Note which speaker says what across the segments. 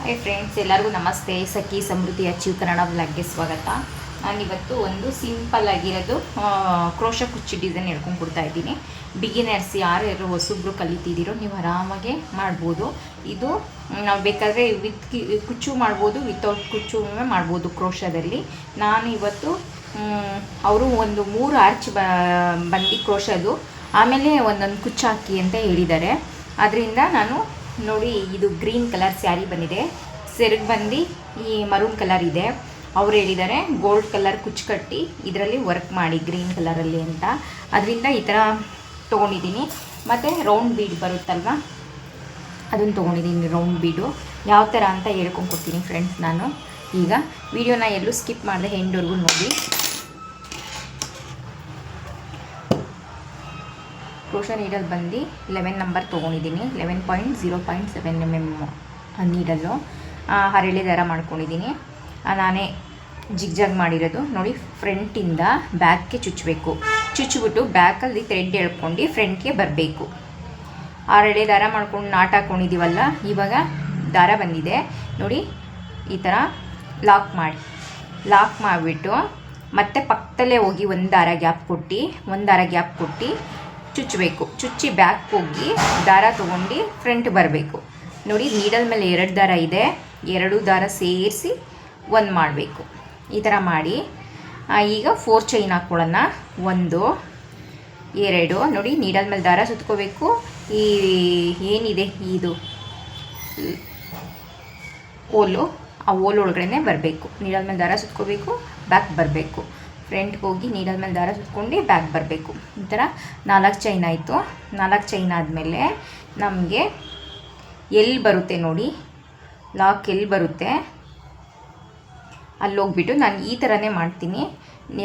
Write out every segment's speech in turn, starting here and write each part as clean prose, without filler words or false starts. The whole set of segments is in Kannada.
Speaker 1: ಹೇ ಫ್ರೆಂಡ್ಸ್, ಎಲ್ಲರಿಗೂ ನಮಸ್ತೆ. ಸಖಿ ಸಮೃದ್ಧಿ ಅಚೀವ್ ಕನ್ನಡ ಬ್ಲಾಗ್ಗೆ ಸ್ವಾಗತ. ನಾನಿವತ್ತು ಒಂದು ಸಿಂಪಲ್ ಆಗಿರೋದು ಕ್ರೋಶ ಕುಚ್ಚಿ ಡಿಸೈನ್ ಹೇಳ್ಕೊಂಡು ಕೊಡ್ತಾ ಇದ್ದೀನಿ. ಬಿಗಿನರ್ಸ್ ಯಾರು ಹೊಸಬ್ರು ಕಲಿತಿದ್ದೀರೋ ನೀವು ಆರಾಮಾಗೆ ಮಾಡ್ಬೋದು. ಇದು ನಾವು ಬೇಕಾದರೆ ವಿತ್ ಕುಚ್ಚು ಮಾಡ್ಬೋದು, ವಿತೌಟ್ ಕುಚ್ಚು ಮಾಡ್ಬೋದು ಕ್ರೋಶದಲ್ಲಿ. ನಾನು ಇವತ್ತು ಅವರು ಒಂದು 3 ಆರ್ಚ್ ಬಂದು ಕ್ರೋಶದು, ಆಮೇಲೆ ಒಂದೊಂದು ಕುಚ್ಚು ಹಾಕಿ ಅಂತ ಹೇಳಿದ್ದಾರೆ. ಅದರಿಂದ ನಾನು ನೋಡಿ, ಇದು ಗ್ರೀನ್ ಕಲರ್ ಸ್ಯಾರಿ ಬಂದಿದೆ, ಸೆರಗು ಬಂದು ಈ ಮರೂನ್ ಕಲರ್ ಇದೆ. ಅವ್ರು ಹೇಳಿದ್ದಾರೆ ಗೋಲ್ಡ್ ಕಲರ್ ಕುಚ್ಚು ಕಟ್ಟಿ ಇದರಲ್ಲಿ ವರ್ಕ್ ಮಾಡಿ ಗ್ರೀನ್ ಕಲರಲ್ಲಿ ಅಂತ. ಅದರಿಂದ ಈ ಥರ ತೊಗೊಂಡಿದ್ದೀನಿ. ಮತ್ತು ರೌಂಡ್ ಬೀಡ್ ಬರುತ್ತಲ್ವ, ಅದನ್ನು ತೊಗೊಂಡಿದ್ದೀನಿ. ರೌಂಡ್ ಬೀಡು ಯಾವ ಥರ ಅಂತ ಹೇಳ್ಕೊಂಡು ಕೊಡ್ತೀನಿ ಫ್ರೆಂಡ್ಸ್. ನಾನು ಈಗ ವಿಡಿಯೋನ ಎಲ್ಲೂ ಸ್ಕಿಪ್ ಮಾಡಿದೆ, ಎಂಡ್ವರೆಗೂ ನೋಡಿ. ಕ್ರೋಶ ನೀಡಲ್ ಬಂದು 11 ನಂಬರ್ ತೊಗೊಂಡಿದ್ದೀನಿ. 11.0.7 mm ನೀಡಲು ಹರಳೆ ದಾರ ಮಾಡ್ಕೊಂಡಿದ್ದೀನಿ. ನಾನೇ ಜಿಗ್ಜಾಗ್ ಮಾಡಿರೋದು ನೋಡಿ. ಫ್ರಂಟಿಂದ ಬ್ಯಾಕ್ಗೆ ಚುಚ್ಚಬೇಕು. ಚುಚ್ಚಿಬಿಟ್ಟು ಬ್ಯಾಕಲ್ಲಿ ಥ್ರೆಡ್ ಎಳ್ಕೊಂಡು ಫ್ರಂಟ್ಗೆ ಬರಬೇಕು. ಹರಳೆ ದಾರ ಮಾಡ್ಕೊಂಡು ನಾಟ್ ಹಾಕ್ಕೊಂಡಿದ್ದೀವಲ್ಲ, ಇವಾಗ ದಾರ ಬಂದಿದೆ ನೋಡಿ. ಈ ಥರ ಲಾಕ್ ಮಾಡಿಬಿಟ್ಟು ಮತ್ತೆ ಪಕ್ಕದಲ್ಲೇ ಹೋಗಿ ಒಂದು ದಾರ ಗ್ಯಾಪ್ ಕೊಟ್ಟು ಚುಚ್ಚಬೇಕು. ಚುಚ್ಚಿ ಬ್ಯಾಕ್ ಹೋಗಿ ದಾರ ತೊಗೊಂಡು ಫ್ರಂಟ್ ಬರಬೇಕು ನೋಡಿ. ನೀಡಲ್ ಮೇಲೆ 2 ದಾರ ಇದೆ, 2 ದಾರ ಸೇರಿಸಿ 1 ಮಾಡಬೇಕು. ಈ ಥರ ಮಾಡಿ ಈಗ 4 ಚೈನ್ ಹಾಕ್ಕೊಳ್ಳೋಣ. 1 2 ನೋಡಿ. ನೀಡಲ್ ಮೇಲೆ ದಾರ ಸುತ್ಕೋಬೇಕು. ಈ ಏನಿದೆ ಇದು ಓಲು, ಆ ಓಲ್ ಒಳಗಡೆ ಬರಬೇಕು. ನೀಡಲ್ ಮೇಲೆ ದಾರ ಸುತ್ಕೋಬೇಕು, ಬ್ಯಾಕ್ ಬರಬೇಕು. ಫ್ರಂಟ್ಗೆ ಹೋಗಿ ನೀಡಲ್ ಮೇಲೆ ದಾರ ಸುತ್ಕೊಂಡು ಬ್ಯಾಕ್ ಬರಬೇಕು. ಈ ಥರ 4 ಚೈನ್ ಆಯಿತು. 4 ಚೈನ್ ಆದಮೇಲೆ ನಮಗೆ ಎಲ್ಲಿ ಬರುತ್ತೆ ನೋಡಿ, ಲಾಕ್ ಎಲ್ಲಿ ಬರುತ್ತೆ ಅಲ್ಲಿ ಹೋಗ್ಬಿಟ್ಟು ನಾನು ಈ ಥರನೇ ಮಾಡ್ತೀನಿ.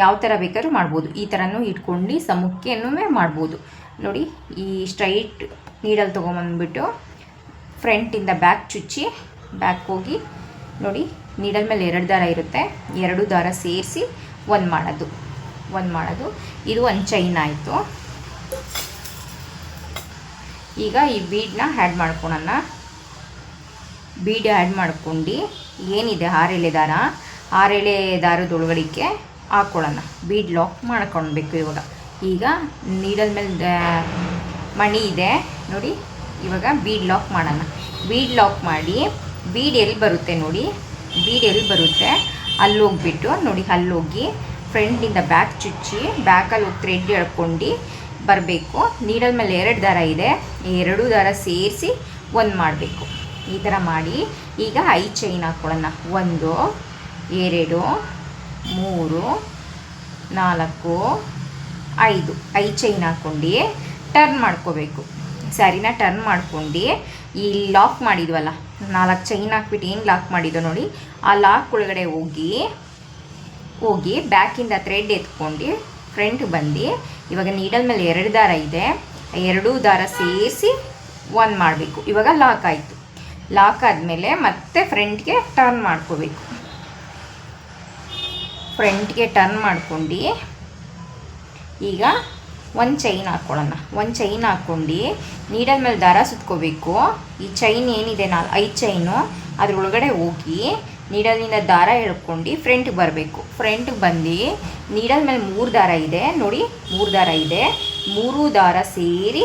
Speaker 1: ಯಾವ ಥರ ಬೇಕಾದ್ರೂ ಮಾಡ್ಬೋದು. ಈ ಥರನೂ ಇಟ್ಕೊಂಡು ಸಮುಖ್ಯನೂ ಮಾಡ್ಬೋದು ನೋಡಿ. ಈ ಸ್ಟ್ರೈಟ್ ನೀಡಲ್ ತೊಗೊಂಬಂದ್ಬಿಟ್ಟು ಫ್ರಂಟಿಂದ ಬ್ಯಾಕ್ ಚುಚ್ಚಿ ಬ್ಯಾಕ್ ಹೋಗಿ ನೋಡಿ. ನೀಡಲ್ ಮೇಲೆ 2 ದಾರ ಇರುತ್ತೆ, 2 ದಾರ ಸೇರಿಸಿ 1 ಮಾಡೋದು. ಇದು 1 ಚೈನ್ ಆಯಿತು. ಈಗ ಈ ಬೀಡನ್ನ ಆ್ಯಡ್ ಮಾಡ್ಕೊಳ್ಳೋಣ. ಬೀಡ್ ಆ್ಯಡ್ ಮಾಡ್ಕೊಂಡು ಏನಿದೆ 6 ಎಳೆ ದಾರದೊಳಗಡಿಕೆ ಹಾಕ್ಕೊಳ್ಳೋಣ. ಬೀಡ್ ಲಾಕ್ ಮಾಡ್ಕೊಳ್ಬೇಕು. ಈಗ ನೀಡಲ್ ಮೇಲೆ ಮಣಿ ಇದೆ ನೋಡಿ. ಇವಾಗ ಬೀಡ್ ಲಾಕ್ ಮಾಡೋಣ. ಬೀಡ್ ಲಾಕ್ ಮಾಡಿ ಬೀಡ್ ಎಲ್ಲಿ ಬರುತ್ತೆ ನೋಡಿ, ಬೀಡ್ ಎಲ್ಲಿ ಬರುತ್ತೆ ಅಲ್ಲಿ ಹೋಗ್ಬಿಟ್ಟು ನೋಡಿ, ಅಲ್ಲೋಗಿ ಫ್ರಂಟಿಂದ ಬ್ಯಾಕ್ ಚುಚ್ಚಿ ಬ್ಯಾಕಲ್ಲಿ ಹೋಗಿ ಥ್ರೆಡ್ ಎಳ್ಕೊಂಡು ಬರಬೇಕು. ನೀಡಲ್ ಮೇಲೆ 2 ದಾರ ಇದೆ, 2 ದಾರ ಸೇರಿಸಿ 1 ಮಾಡಬೇಕು. ಈ ಥರ ಮಾಡಿ ಈಗ 5 ಚೈನ್ ಹಾಕ್ಕೊಳ್ಳೋಣ. 1 2 3 4 5 ಚೈನ್ ಹಾಕ್ಕೊಂಡು ಟರ್ನ್ ಮಾಡ್ಕೋಬೇಕು. ಸ್ಯಾರಿನ ಟರ್ನ್ ಮಾಡ್ಕೊಂಡು ಈ ಲಾಕ್ ಮಾಡಿದ್ವಲ್ಲ, 4 ಚೈನ್ ಹಾಕ್ಬಿಟ್ಟು ಏನು ಲಾಕ್ ಮಾಡಿದ್ದೋ ನೋಡಿ, ಆ ಲಾಕ್ ಒಳಗಡೆ ಹೋಗಿ ಬ್ಯಾಕಿಂದ ಥ್ರೆಡ್ ಎತ್ಕೊಂಡು ಫ್ರಂಟ್ ಬಂದು ಇವಾಗ ನೀಡಲ್ ಮೇಲೆ 2 ದಾರ ಇದೆ, 2 ದಾರ ಸೇರಿಸಿ 1 ಮಾಡಬೇಕು. ಇವಾಗ ಲಾಕ್ ಆಯಿತು. ಲಾಕ್ ಆದಮೇಲೆ ಮತ್ತೆ ಫ್ರಂಟ್ಗೆ ಟರ್ನ್ ಮಾಡ್ಕೋಬೇಕು. ಫ್ರಂಟ್ಗೆ ಟರ್ನ್ ಮಾಡ್ಕೊಂಡು ಈಗ 1 ಚೈನ್ ಹಾಕ್ಕೊಳ್ಳೋಣ. 1 ಚೈನ್ ಹಾಕ್ಕೊಂಡು ನೀಡಲ್ ಮೇಲೆ ದಾರ ಸುತ್ಕೋಬೇಕು. ಈ ಚೈನ್ ಏನಿದೆ 5 ಚೈನು ಅದ್ರೊಳಗಡೆ ಹೋಗಿ ನೀಡಲಿಂದ ದಾರ ಎಳ್ಕೊಂಡು ಫ್ರಂಟ್ಗೆ ಬರಬೇಕು. ಫ್ರಂಟ್ಗೆ ಬಂದು ನೀಡಲ್ ಮೇಲೆ 3 ದಾರ ಇದೆ ನೋಡಿ, 3 ದಾರ ಇದೆ, 3 ದಾರ ಸೇರಿ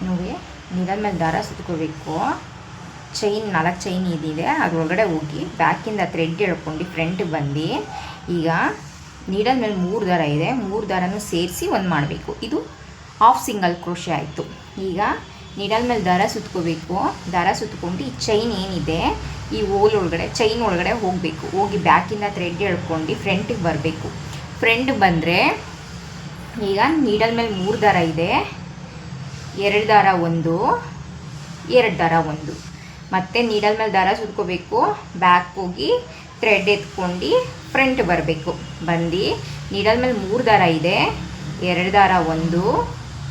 Speaker 1: ನೋಡಿ ನೀಡಲ್ ಮೇಲೆ ದಾರ ಸುತ್ಕೋಬೇಕು. ಚೈನ್ 4 ಚೈನ್ ಇದಿದೆ ಅದ್ರೊಳಗಡೆ ಹೋಗಿ ಬ್ಯಾಕಿಂದ ಥ್ರೆಡ್ ಎಳ್ಕೊಂಡು ಫ್ರಂಟ್ಗೆ ಬಂದು ಈಗ ನೀಡಲ್ ಮೇಲೆ 3 ದಾರ ಇದೆ, 3 ದಾರನೂ ಸೇರಿಸಿ 1 ಮಾಡಬೇಕು. ಇದು ಹಾಫ್ ಸಿಂಗಲ್ ಕ್ರೋಶೆ ಆಯಿತು. ಈಗ ನೀಡಲ್ ಮೇಲೆ ದಾರ ಸುತ್ಕೋಬೇಕು. ದಾರ ಸುತ್ಕೊಂಡು ಈ ಚೈನ್ ಏನಿದೆ ಈ ಚೈನ್ ಒಳಗಡೆ ಹೋಗಬೇಕು. ಹೋಗಿ ಬ್ಯಾಕಿಂದ ಥ್ರೆಡ್ ಎಳ್ಕೊಂಡು ಫ್ರಂಟಿಗೆ ಬರಬೇಕು. ಫ್ರಂಟ್ ಬಂದರೆ ಈಗ ನೀಡಲ್ ಮೇಲೆ 3 ದಾರ ಇದೆ, 2 ದಾರ 1 2 ದಾರ 1 ಮತ್ತು ನೀಡಲ್ ಮೇಲೆ ದಾರ ಸುತ್ಕೋಬೇಕು. ಬ್ಯಾಕ್ ಹೋಗಿ ಥ್ರೆಡ್ ಎತ್ಕೊಂಡು ಫ್ರಂಟ್ ಬರಬೇಕು. ಬಂದು ನೀಡಲ್ ಮೇಲೆ 3 ದಾರ ಇದೆ, 2 ದಾರ 1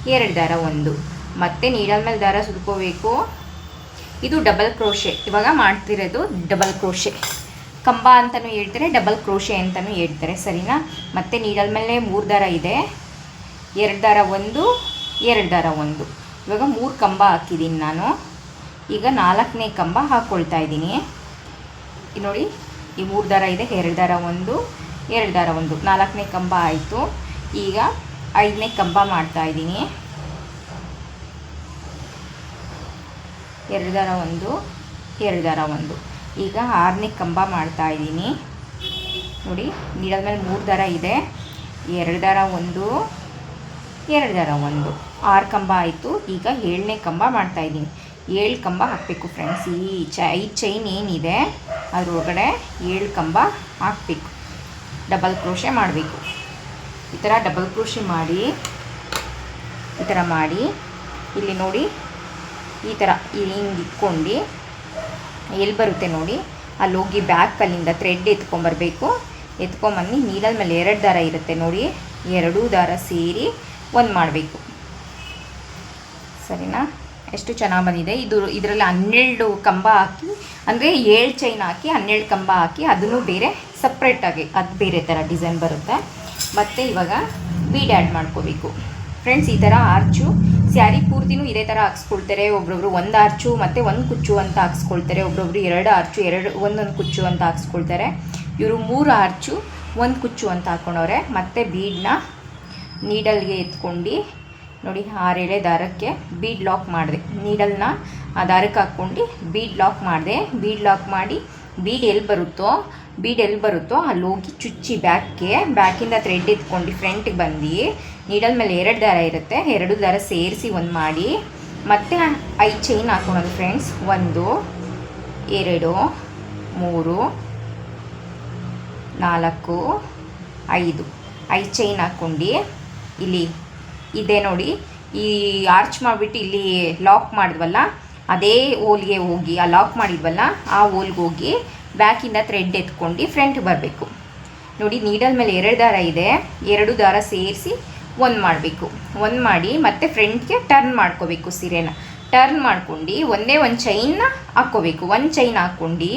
Speaker 1: 2 ದಾರ 1 ಮತ್ತು ನೀಡಲ್ ಮೇಲೆ ದಾರ ಸುತ್ಕೋಬೇಕು. ಇದು ಡಬಲ್ ಕ್ರೋಶೆ. ಇವಾಗ ಮಾಡ್ತಿರೋದು ಡಬಲ್ ಕ್ರೋಶೆ. ಕಂಬ ಅಂತಲೂ ಹೇಳ್ತಾರೆ, ಡಬಲ್ ಕ್ರೋಶೆ ಅಂತಲೂ ಹೇಳ್ತಾರೆ, ಸರಿನಾ. ಮತ್ತು ನೀಡಲ್ ಮೇಲೆ 3 ದಾರ ಇದೆ, 2 ದಾರ 1 2 ದಾರ ಒಂದು. ಇವಾಗ 3 ಕಂಬ ಹಾಕಿದ್ದೀನಿ ನಾನು. ಈಗ 4ನೇ ಕಂಬ ಹಾಕ್ಕೊಳ್ತಾ ಇದ್ದೀನಿ. ನೋಡಿ, ಈ 3 ದಾರ ಇದೆ, 2 ದಾರ ಒಂದು, 2 ದಾರ ಒಂದು, 4ನೇ ಕಂಬ ಆಯಿತು. ಈಗ 5ನೇ ಕಂಬ ಮಾಡ್ತಾ ಇದ್ದೀನಿ. 2 ದಾರ ಒಂದು, 2 ದಾರ ಒಂದು. ಈಗ 6ನೇ ಕಂಬ ಮಾಡ್ತಾ ಇದ್ದೀನಿ. ನೋಡಿ, ನೀಡಲ್ ಮೇಲೆ 3 ದಾರ ಇದೆ, 2 ದಾರ ಒಂದು, 2 ದಾರ ಒಂದು, 6 ಕಂಬ ಆಯಿತು. ಈಗ 7ನೇ ಕಂಬ ಮಾಡ್ತಾ ಇದ್ದೀನಿ. 7 ಕಂಬ ಹಾಕಬೇಕು ಫ್ರೆಂಡ್ಸ್. ಈ 5 ಚೈನ್ ಏನಿದೆ ಅದರೊಳಗಡೆ 7 ಕಂಬ ಹಾಕಬೇಕು. ಡಬಲ್ ಕ್ರೋಶೆ ಮಾಡಬೇಕು. ಈ ಥರ ಡಬಲ್ ಕ್ರೋಶೆ ಮಾಡಿ, ಈ ಥರ ಮಾಡಿ, ಇಲ್ಲಿ ನೋಡಿ ಈ ಥರ ಹಿಂಗೆ ಇಟ್ಕೊಂಡು ಎಲ್ಲಿ ಬರುತ್ತೆ ನೋಡಿ ಅಲ್ಲಿ ಹೋಗಿ ಬ್ಯಾಕಲ್ಲಿಂದ ಥ್ರೆಡ್ ಎತ್ಕೊಂಬರ್ಬೇಕು. ಎತ್ಕೊಂಬಂದು ನೀಡಲ್ ಮೇಲೆ 2 ದಾರ ಇರುತ್ತೆ ನೋಡಿ, 2 ದಾರ ಸೇರಿ ಒಂದು ಮಾಡಬೇಕು. ಸರಿನಾ? ಎಷ್ಟು ಚೆನ್ನಾಗಿ ಬಂದಿದೆ ಇದು. ಇದರಲ್ಲಿ 12 ಕಂಬ ಹಾಕಿ, ಅಂದರೆ 7 ಚೈನ್ ಹಾಕಿ 12 ಕಂಬ ಹಾಕಿ ಅದನ್ನು ಬೇರೆ ಸಪ್ರೇಟಾಗಿ ಅದು ಬೇರೆ ಥರ ಡಿಸೈನ್ ಬರುತ್ತೆ. ಮತ್ತು ಇವಾಗ ಬೀಡ್ ಆ್ಯಡ್ ಮಾಡ್ಕೋಬೇಕು ಫ್ರೆಂಡ್ಸ್. ಈ ಥರ ಆರ್ಚು ಸ್ಯಾರಿ ಪೂರ್ತಿನೂ ಇದೇ ಥರ ಹಾಕ್ಸ್ಕೊಳ್ತಾರೆ. ಒಬ್ರೊಬ್ರು 1 ಆರ್ಚು ಮತ್ತು 1 ಕುಚ್ಚು ಅಂತ ಹಾಕ್ಸ್ಕೊಳ್ತಾರೆ. ಒಬ್ರೊಬ್ರು 2 ಆರ್ಚು ಒಂದೊಂದು ಕುಚ್ಚು ಅಂತ ಹಾಕ್ಸ್ಕೊಳ್ತಾರೆ. ಇವರು 3 ಆರ್ಚು 1 ಕುಚ್ಚು ಅಂತ ಹಾಕ್ಕೊಂಡವ್ರೆ. ಮತ್ತು ಬೀಡನ್ನ ನೀಡಲ್ಗೆ ಎತ್ಕೊಂಡು ನೋಡಿ 6 ಎಳೆ ದಾರಕ್ಕೆ ಬೀಡ್ ಲಾಕ್ ಮಾಡಿದೆ. ನೀಡಲ್ನ ಆ ದಾರಕ್ಕೆ ಹಾಕ್ಕೊಂಡು ಬೀಡ್ ಲಾಕ್ ಮಾಡಿದೆ. ಬೀಡ್ ಲಾಕ್ ಮಾಡಿ ಬೀಡ್ ಎಲ್ಲಿ ಬರುತ್ತೋ ಅಲ್ಲಿ ಹೋಗಿ ಚುಚ್ಚಿ ಬ್ಯಾಕಿಂದ ಥ್ರೆಡ್ ಎತ್ಕೊಂಡು ಫ್ರಂಟಿಗೆ ಬಂದು ನೀಡಲ್ ಮೇಲೆ 2 ದಾರ ಇರುತ್ತೆ, 2 ದಾರ ಸೇರಿಸಿ ಒಂದು ಮಾಡಿ ಮತ್ತೆ 5 ಚೈನ್ ಹಾಕ್ಕೊಳೋದು ಫ್ರೆಂಡ್ಸ್. 1 2 3 4 5 ಚೈನ್ ಹಾಕ್ಕೊಂಡು ಇಲ್ಲಿ ಇದೆ ನೋಡಿ, ಈ ಆರ್ಚ್ ಮಾಡಿಬಿಟ್ಟು ಇಲ್ಲಿ ಲಾಕ್ ಮಾಡಿದ್ವಲ್ಲ ಅದೇ ಓಲ್ಗೆ ಹೋಗಿ, ಆ ಲಾಕ್ ಮಾಡಿದ್ವಲ್ಲ ಆ ಓಲ್ಗೆ ಹೋಗಿ ಬ್ಯಾಕಿಂದ ಥ್ರೆಡ್ ಎತ್ಕೊಂಡು ಫ್ರಂಟ್ ಬರಬೇಕು. ನೋಡಿ, ನೀಡಲ್ ಮೇಲೆ 2 ದಾರ ಇದೆ, 2 ದಾರ ಸೇರಿಸಿ ಒಂದು ಮಾಡಬೇಕು. ಒಂದು ಮಾಡಿ ಮತ್ತೆ ಫ್ರಂಟ್ಗೆ ಟರ್ನ್ ಮಾಡ್ಕೋಬೇಕು. ಸೀರೆನ ಟರ್ನ್ ಮಾಡ್ಕೊಂಡು ಒಂದೇ ಒಂದು ಚೈನ್ನ ಹಾಕ್ಕೋಬೇಕು. 1 ಚೈನ್ ಹಾಕ್ಕೊಂಡು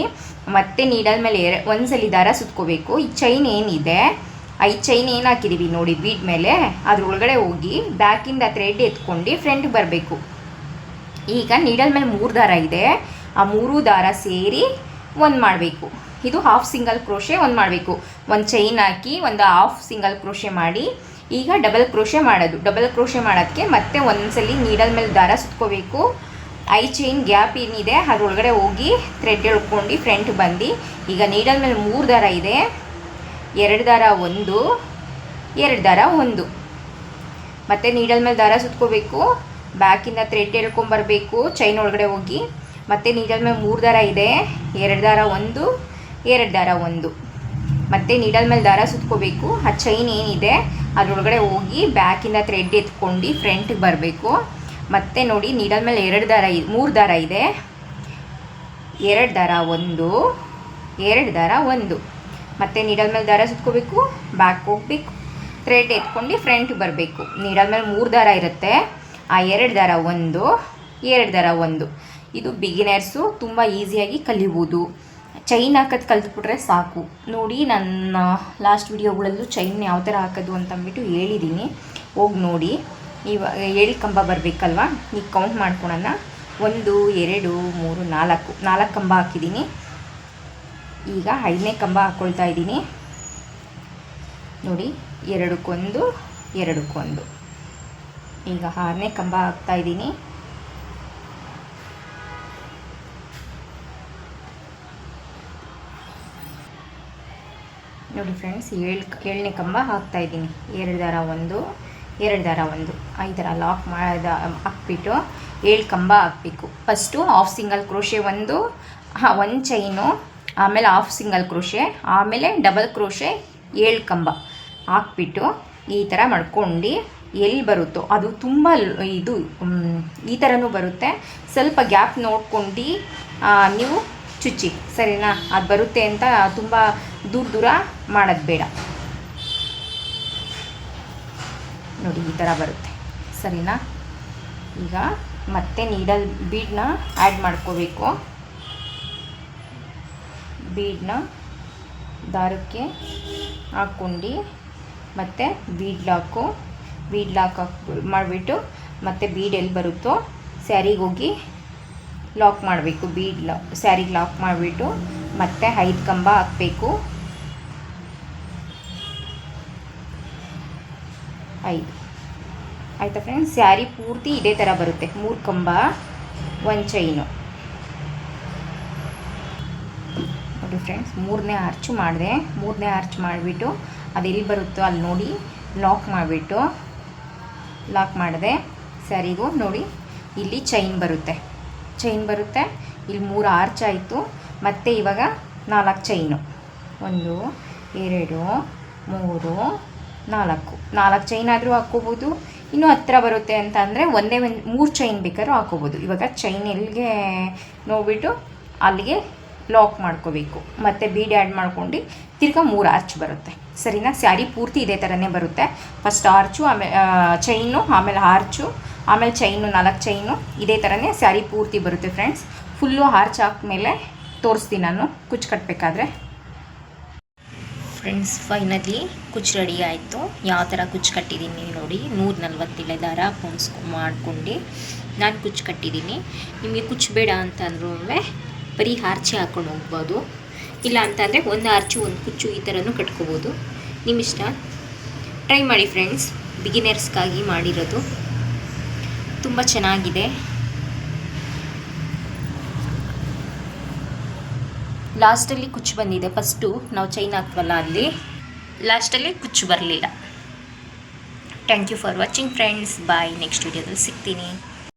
Speaker 1: ಮತ್ತೆ ನೀಡಲ್ ಮೇಲೆ ಒಂದ್ಸಲಿ ದಾರ ಸುತ್ಕೋಬೇಕು. ಈ ಚೈನ್ ಏನಿದೆ 5 ಚೈನ್ ಏನು ಹಾಕಿದ್ದೀವಿ ನೋಡಿ ಬೀಡ್ ಮೇಲೆ, ಅದ್ರೊಳಗಡೆ ಹೋಗಿ ಬ್ಯಾಕಿಂದ ಥ್ರೆಡ್ ಎತ್ಕೊಂಡು ಫ್ರಂಟ್ಗೆ ಬರಬೇಕು. ಈಗ ನೀಡಲ್ ಮೇಲೆ 3 ದಾರ ಇದೆ, ಆ 3 ದಾರ ಸೇರಿ ಒಂದು ಮಾಡಬೇಕು. ಇದು ಹಾಫ್ ಸಿಂಗಲ್ ಕ್ರೋಶೆ ಒಂದು ಮಾಡಬೇಕು. 1 ಚೈನ್ ಹಾಕಿ ಒಂದು ಹಾಫ್ ಸಿಂಗಲ್ ಕ್ರೋಶೆ ಮಾಡಿ ಈಗ ಡಬಲ್ ಕ್ರೋಶೆ ಮಾಡೋದು. ಡಬಲ್ ಕ್ರೋಶೆ ಮಾಡೋದಕ್ಕೆ ಮತ್ತೆ ಒಂದ್ಸಲಿ ನೀಡಲ್ ಮೇಲೆ ದಾರ ಸುತ್ಕೋಬೇಕು. 5 ಚೈನ್ ಗ್ಯಾಪ್ ಏನಿದೆ ಅದರೊಳಗಡೆ ಹೋಗಿ ಥ್ರೆಡ್ ಎಳ್ಕೊಂಡು ಫ್ರಂಟ್ ಬಂದು ಈಗ ನೀಡಲ್ ಮೇಲೆ 3 ದಾರ ಇದೆ, 2 ದಾರ ಒಂದು, 2 ದಾರ ಒಂದು, ಮತ್ತು ನೀಡಲ್ ಮೇಲೆ ದಾರ ಸುತ್ಕೋಬೇಕು. ಬ್ಯಾಕಿಂದ ಥ್ರೆಡ್ ಎಳ್ಕೊಂಬರ್ಬೇಕು ಚೈನ್ ಒಳಗಡೆ ಹೋಗಿ. ಮತ್ತು ನೀಡಲ್ ಮೇಲೆ 3 ದಾರ ಇದೆ, 2 ದಾರ ಒಂದು, 2 ದಾರ ಒಂದು, ಮತ್ತು ನೀಡಲ್ ಮೇಲೆ ದಾರ ಸುತ್ಕೋಬೇಕು. ಆ ಚೈನ್ ಏನಿದೆ ಅದರೊಳಗಡೆ ಹೋಗಿ ಬ್ಯಾಕಿಂದ ಥ್ರೆಡ್ ಎತ್ಕೊಂಡು ಫ್ರಂಟಿಗೆ ಬರಬೇಕು. ಮತ್ತು ನೋಡಿ, ನೀಡಲ್ ಮೇಲೆ 3 ದಾರ ಇದೆ, 2 ದಾರ ಒಂದು, 2 ದಾರ ಒಂದು, ಮತ್ತು ನೀಡಲ್ ಮೇಲೆ ದಾರ ಸುತ್ಕೋಬೇಕು, ಬ್ಯಾಕ್ ಹೋಗಬೇಕು, ಥ್ರೆಡ್ ಎತ್ಕೊಂಡು ಫ್ರಂಟ್ ಬರಬೇಕು. ನೀಡಲ್ ಮೇಲೆ 3 ದಾರ ಇರುತ್ತೆ, ಆ 2 ದಾರ ಒಂದು, 2 ದಾರ ಒಂದು. ಇದು ಬಿಗಿನರ್ಸು ತುಂಬ ಈಸಿಯಾಗಿ ಕಲಿಬೋದು. ಚೈನ್ ಹಾಕೋದು ಕಲ್ತ್ಬಿಟ್ರೆ ಸಾಕು. ನೋಡಿ, ನನ್ನ ಲಾಸ್ಟ್ ವಿಡಿಯೋಗಳಲ್ಲೂ ಚೈನ್ ಯಾವ ಥರ ಹಾಕೋದು ಅಂತಂದ್ಬಿಟ್ಟು ಹೇಳಿದ್ದೀನಿ, ಹೋಗಿ ನೋಡಿ. ಇವಾಗ 7 ಕಂಬ ಬರಬೇಕಲ್ವ, ಈಗ ಕೌಂಟ್ ಮಾಡ್ಕೊಳೋಣ. 1 2 3 4 ಕಂಬ ಹಾಕಿದ್ದೀನಿ. ಈಗ 5ನೇ ಕಂಬ ಹಾಕ್ಕೊಳ್ತಾ ಇದ್ದೀನಿ. ನೋಡಿ, 2 2 ಈಗ 6ನೇ ಕಂಬ ಹಾಕ್ತಾ ಇದ್ದೀನಿ. ನೋಡಿ ಫ್ರೆಂಡ್ಸ್, 7ನೇ ಕಂಬ ಹಾಕ್ತಾ ಇದ್ದೀನಿ. 2 ದಾರ ಒಂದು, 2 ದಾರ ಒಂದು, ಈ ಥರ ಲಾಕ್ ಹಾಕ್ಬಿಟ್ಟು 7 ಕಂಬ ಹಾಕಬೇಕು. ಫಸ್ಟು ಹಾಫ್ ಸಿಂಗಲ್ ಕ್ರೋಶೆ ಒಂದು ಚೈನು, ಆಮೇಲೆ ಹಾಫ್ ಸಿಂಗಲ್ ಕ್ರೋಶೆ, ಆಮೇಲೆ ಡಬಲ್ ಕ್ರೋಶೆ 7 ಕಂಬ ಹಾಕ್ಬಿಟ್ಟು ಈ ಥರ ಮಾಡ್ಕೊಂಡು ಎಲ್ಲಿ ಬರುತ್ತೋ ಅದು ತುಂಬ ಇದು ಈ ಥರನೂ ಬರುತ್ತೆ. ಸ್ವಲ್ಪ ಗ್ಯಾಪ್ ನೋಡ್ಕೊಂಡು ನೀವು ಚುಚ್ಚಿ, ಸರಿನಾ? ಅದು ಬರುತ್ತೆ ಅಂತ ತುಂಬ ದೂರ ಮಾಡೋದು ಬೇಡ. ನೋಡಿ, ಈ ಥರ ಬರುತ್ತೆ, ಸರಿನಾ? ಈಗ ಮತ್ತೆ ನೀಡಲ್ ಬೀಡನ್ನ ಆ್ಯಡ್ ಮಾಡ್ಕೋಬೇಕು. ಬೀಡನ್ನ ದಾರಕ್ಕೆ ಹಾಕ್ಕೊಂಡು ಮತ್ತು ಬೀಡ್ ಲಾಕ್ ಮಾಡಿಬಿಟ್ಟು ಮತ್ತು ಬೀಡ್ ಎಲ್ಲಿ ಬರುತ್ತೋ ಸ್ಯಾರಿಗೆ ಹೋಗಿ ಲಾಕ್ ಮಾಡಬೇಕು. ಬೀಡ್ ಸ್ಯಾರಿಗೆ ಲಾಕ್ ಮಾಡಿಬಿಟ್ಟು ಮತ್ತೆ 5 ಕಂಬ ಹಾಕಬೇಕು. 5 ಆಯಿತಾ ಫ್ರೆಂಡ್ಸ್. ಸ್ಯಾರಿ ಪೂರ್ತಿ ಇದೇ ಥರ ಬರುತ್ತೆ. 3 ಕಂಬ 1 ಚೈನು ನೋಡಿ ಫ್ರೆಂಡ್ಸ್. 3ನೇ ಆರ್ಚು ಮಾಡಿದೆ. 3ನೇ ಆರ್ಚ್ ಮಾಡಿಬಿಟ್ಟು ಅದೆಲ್ಲಿ ಬರುತ್ತೋ ಅಲ್ಲಿ ನೋಡಿ ಲಾಕ್ ಮಾಡಿಬಿಟ್ಟು ಲಾಕ್ ಮಾಡಿದೆ. ಸ್ಯಾರಿಗೂ ನೋಡಿ ಇಲ್ಲಿ ಚೈನ್ ಬರುತ್ತೆ. ಇಲ್ಲಿ 3 ಆರ್ಚ್ ಆಯಿತು. ಮತ್ತು ಇವಾಗ 4 ಚೈನು. 1 2 3 4 ಚೈನ್ ಆದರೂ ಹಾಕ್ಕೋಬೋದು. ಇನ್ನೂ ಹತ್ತಿರ ಬರುತ್ತೆ ಅಂತ ಅಂದರೆ ಒಂದೇ 3 ಚೈನ್ ಬೇಕಾದ್ರೂ ಹಾಕ್ಕೋಬೋದು. ಇವಾಗ ಚೈನ್ ಎಲ್ಲಿಗೆ ನೋಡ್ಬಿಟ್ಟು ಅಲ್ಲಿಗೆ ಲಾಕ್ ಮಾಡ್ಕೋಬೇಕು. ಮತ್ತು ಬೀಡ್ ಆ್ಯಡ್ ಮಾಡ್ಕೊಂಡು ತಿರ್ಗಾ 3 ಆರ್ಚ್ ಬರುತ್ತೆ. ಸರಿನಾ? ಸ್ಯಾರಿ ಪೂರ್ತಿ ಇದೇ ಥರನೇ ಬರುತ್ತೆ. ಫಸ್ಟ್ ಆರ್ಚು, ಆಮೇಲೆ ಚೈನು, ಆಮೇಲೆ ಆರ್ಚು, ಆಮೇಲೆ ಚೈನು 4 ಚೈನು. ಇದೇ ಥರನೇ ಸ್ಯಾರಿ ಪೂರ್ತಿ ಬರುತ್ತೆ ಫ್ರೆಂಡ್ಸ್. ಫುಲ್ಲು ಆರ್ಚ್ ಹಾಕ್ಮೇಲೆ ತೋರಿಸ್ತೀನಿ ನಾನು ಕುಚ್ಚು ಕಟ್ಟಬೇಕಾದ್ರೆ. ಫ್ರೆಂಡ್ಸ್ ಫೈನಲಿ ಕುಚ್ಚು ರೆಡಿ ಆಯಿತು. ಯಾವ ಥರ ಕುಚ್ಚು ಕಟ್ಟಿದ್ದೀನಿ ನೋಡಿ. 140 ದಾರ ಮಾಡ್ಕೊಂಡು ನಾನು ಕುಚ್ಚು ಕಟ್ಟಿದ್ದೀನಿ. ನಿಮಗೆ ಕುಚ್ಚು ಬೇಡ ಅಂತಂದ್ರೂ ಬರೀ ಆರ್ಚೆ ಹಾಕ್ಕೊಂಡು ಹೋಗ್ಬೋದು. ಇಲ್ಲ ಅಂತಂದರೆ ಒಂದು ಆರ್ಚು ಒಂದು ಕುಚ್ಚು ಈ ಥರನೂ ಕಟ್ಕೋಬೋದು. ನಿಮ್ಮಿಷ್ಟ. ಟ್ರೈ ಮಾಡಿ ಫ್ರೆಂಡ್ಸ್. ಬಿಗಿನರ್ಸ್ಗಾಗಿ ಮಾಡಿರೋದು ತುಂಬ ಚೆನ್ನಾಗಿದೆ. ಲಾಸ್ಟಲ್ಲಿ ಕುಚ್ಚು ಬಂದಿದೆ. ಫಸ್ಟು ನಾವು ಚೈನ್ ಹಾಕ್ವಲ್ಲ ಅಲ್ಲಿ ಲಾಸ್ಟಲ್ಲಿ ಕುಚ್ಚು ಬರಲಿಲ್ಲ. Thank you for watching friends. Bye. Next ವಿಡಿಯೋದಲ್ಲಿ ಸಿಗ್ತೀನಿ.